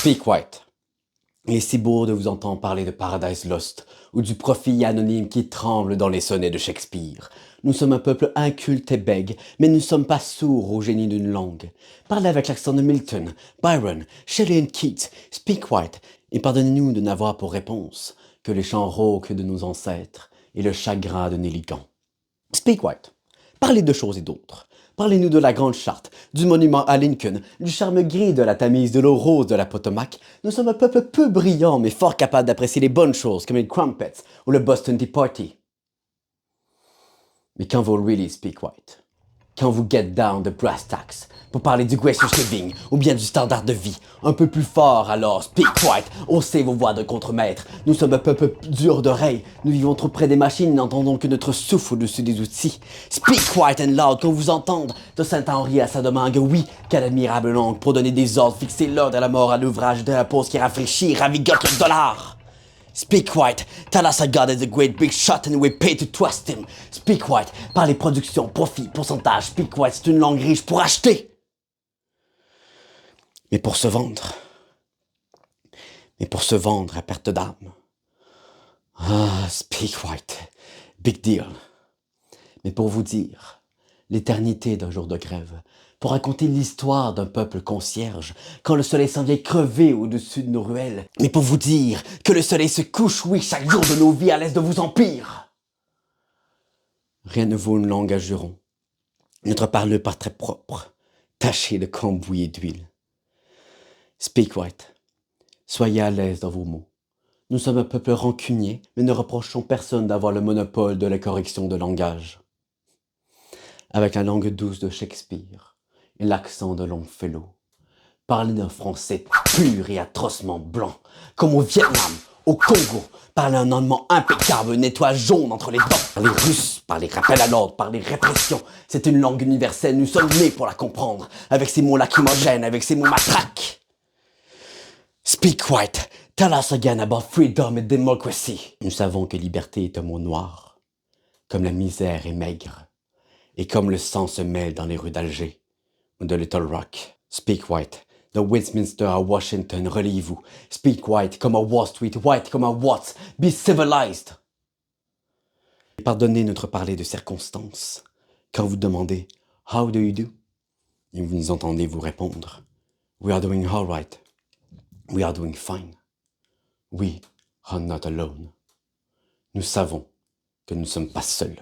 Speak White. Il est si beau de vous entendre parler de Paradise Lost, ou du profil anonyme qui tremble dans les sonnets de Shakespeare. Nous sommes un peuple inculte et bègue, mais nous ne sommes pas sourds au génie d'une langue. Parlez avec l'accent de Milton, Byron, Shelley et Keats, Speak White, et pardonnez-nous de n'avoir pour réponse que les chants rauques de nos ancêtres et le chagrin de Néligan. Speak White. Parlez de choses et d'autres. Parlez-nous de la Grande Charte, du monument à Lincoln, du charme gris de la Tamise, de l'eau rose de la Potomac. Nous sommes un peuple peu brillant, mais fort capable d'apprécier les bonnes choses, comme les crumpets ou le Boston Tea Party. Mais quand vous really speak white, quand vous get down de brass tacks, pour parler du gracious living, ou bien du standard de vie, un peu plus fort alors, speak white, haussez vos voix de contremaître. Nous sommes un peuple dur d'oreilles, nous vivons trop près des machines, n'entendons que notre souffle au-dessus des outils. Speak white and loud, qu'on vous entende, de Saint-Henri à Saint-Domingue, oui, quelle admirable langue, pour donner des ordres, fixer l'ordre à la mort, à l'ouvrage de la pause qui rafraîchit, ravigote le dollar. Speak White, tell us our God is a great big shot and we pay to trust him. Speak White, parlez production, profit, pourcentage. Speak White, c'est une langue riche pour acheter. Mais pour se vendre à perte d'âme. Ah, Speak White, big deal. Mais pour vous dire l'éternité d'un jour de grève, pour raconter l'histoire d'un peuple concierge, quand le soleil s'en vient crever au-dessus de nos ruelles, mais pour vous dire que le soleil se couche, oui, chaque jour de nos vies à l'est de vos empires. Rien ne vaut une langue à juron, notre parle par très propre, taché de cambouis et d'huile. Speak White, soyez à l'aise dans vos mots. Nous sommes un peuple rancunier, mais ne reprochons personne d'avoir le monopole de la correction de langage. Avec la langue douce de Shakespeare et l'accent de Longfellow, parlez d'un français pur et atrocement blanc, comme au Vietnam, au Congo, parlez un allemand impeccable, une étoile jaune entre les dents. Parlez russe, parlez rappel à l'ordre, parlez répression. C'est une langue universelle, nous sommes nés pour la comprendre, avec ces mots lacrymogènes, avec ces mots matraques. Speak White, tell us again about freedom and democracy. Nous savons que liberté est un mot noir, comme la misère est maigre, et comme le sang se mêle dans les rues d'Alger ou de Little Rock. Speak White, de Westminster à Washington, reliez-vous. Speak White comme à Wall Street, white comme à Watts. Be civilized. Pardonnez notre parler de circonstances. Quand vous demandez « How do you do ?» et vous nous entendez vous répondre « We are doing all right. We are doing fine. We are not alone. » Nous savons que nous ne sommes pas seuls.